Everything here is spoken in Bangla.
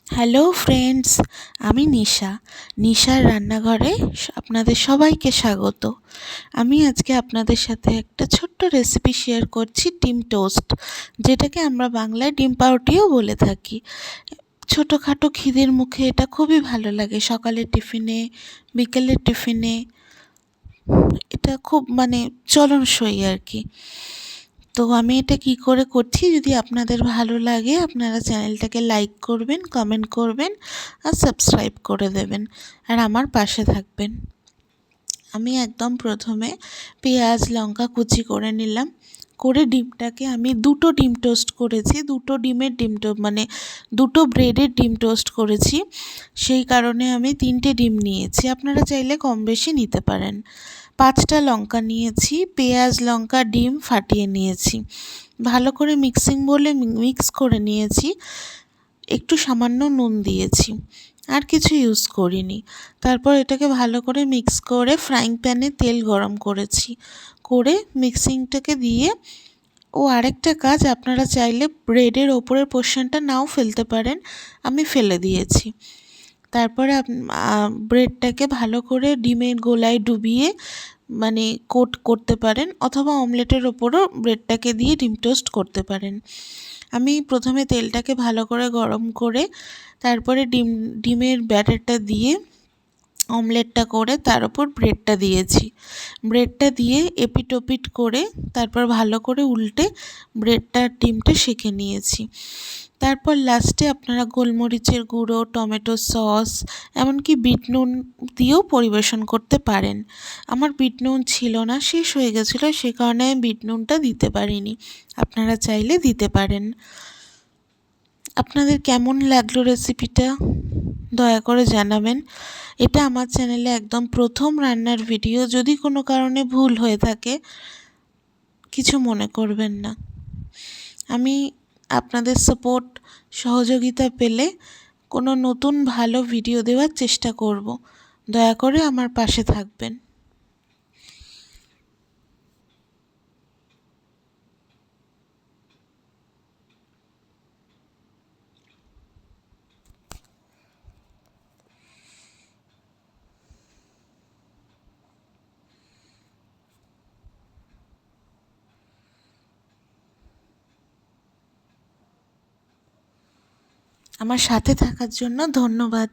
হ্যালো ফ্রেন্ডস, আমি নিশার রান্নাঘরে আপনাদের সবাইকে স্বাগত। আমি আজকে আপনাদের সাথে একটা ছোট্ট রেসিপি শেয়ার করছি, ডিম টোস্ট, যেটাকে আমরা বাংলায় ডিম পাউরুটিও বলে থাকি। ছোটোখাটো খিদের মুখে এটা খুবই ভালো লাগে, সকালের টিফিনে, বিকেলের টিফিনে। এটা খুব চলনসই আর কি। তো আমি এটা কি করে করছি, যদি আপনাদের ভালো লাগে আপনারা চ্যানেলটাকে লাইক করবেন, কমেন্ট করবেন আর সাবস্ক্রাইব করে দেবেন, আর আমার পাশে থাকবেন। আমি একদম প্রথমে পেঁয়াজ লঙ্কা কুচি করে নিলাম, করে ডিমটাকে আমি দুটো ডিম টোস্ট করেছি, দুটো ডিমের ডিম দুটো ব্রেডের ডিম টোস্ট করেছি, সেই কারণে আমি 3টে ডিম নিয়েছি। আপনারা চাইলে কম বেশি নিতে পারেন। 5টা লঙ্কা নিয়েছি, পেঁয়াজ লঙ্কা ডিম ফাটিয়ে নিয়েছি, ভালো করে মিক্সিং বলে মিক্স করে নিয়েছি, একটু সামান্য নুন দিয়েছি, আর কিছু ইউজ করিনি। তারপর এটাকে ভালো করে মিক্স করে ফ্রাইং প্যানে তেল গরম করেছি, করে মিক্সিংটাকে দিয়ে আরেকটা কাজ, আপনারা চাইলে ব্রেডের ওপরের পোর্শনটা নাও ফেলতে পারেন, আমি ফেলে দিয়েছি। তারপরে ব্রেডটাকে ভালো করে ডিমের গোলায় ডুবিয়ে কোট করতে পারেন, অথবা অমলেটের ওপরও ব্রেডটাকে দিয়ে ডিম টোস্ট করতে পারেন। আমি প্রথমে তেলটাকে ভালো করে গরম করে তারপরে ডিমের ব্যাটারটা দিয়ে অমলেটটা করে তার উপর ব্রেডটা দিয়েছি। ব্রেডটা দিয়ে এপিট ওপিট করে তারপর ভালো করে উল্টে ব্রেডটা ডিমটা সেঁকে নিয়েছি। তারপর লাস্টে আপনারা গোলমরিচের গুঁড়ো, টমেটো সস, এমনকি বিট নুন দিয়েও পরিবেশন করতে পারেন। আমার বিট নুন ছিল না, শেষ হয়ে গেছিলো, সে কারণে আমি বিট নুনটা দিতে পারিনি। আপনারা চাইলে দিতে পারেন। আপনাদের কেমন লাগলো রেসিপিটা দয়া করে জানাবেন। এটা আমার চ্যানেলে একদম প্রথম রান্নার ভিডিও, যদি কোনো কারণে ভুল হয়ে থাকে কিছু মনে করবেন না। আমি আপনাদের সাপোর্ট সহযোগিতা পেলে কোনো নতুন ভালো ভিডিও দেওয়ার চেষ্টা করব। দয়া করে আমার পাশে থাকবেন। আমার সাথে থাকার জন্য ধন্যবাদ।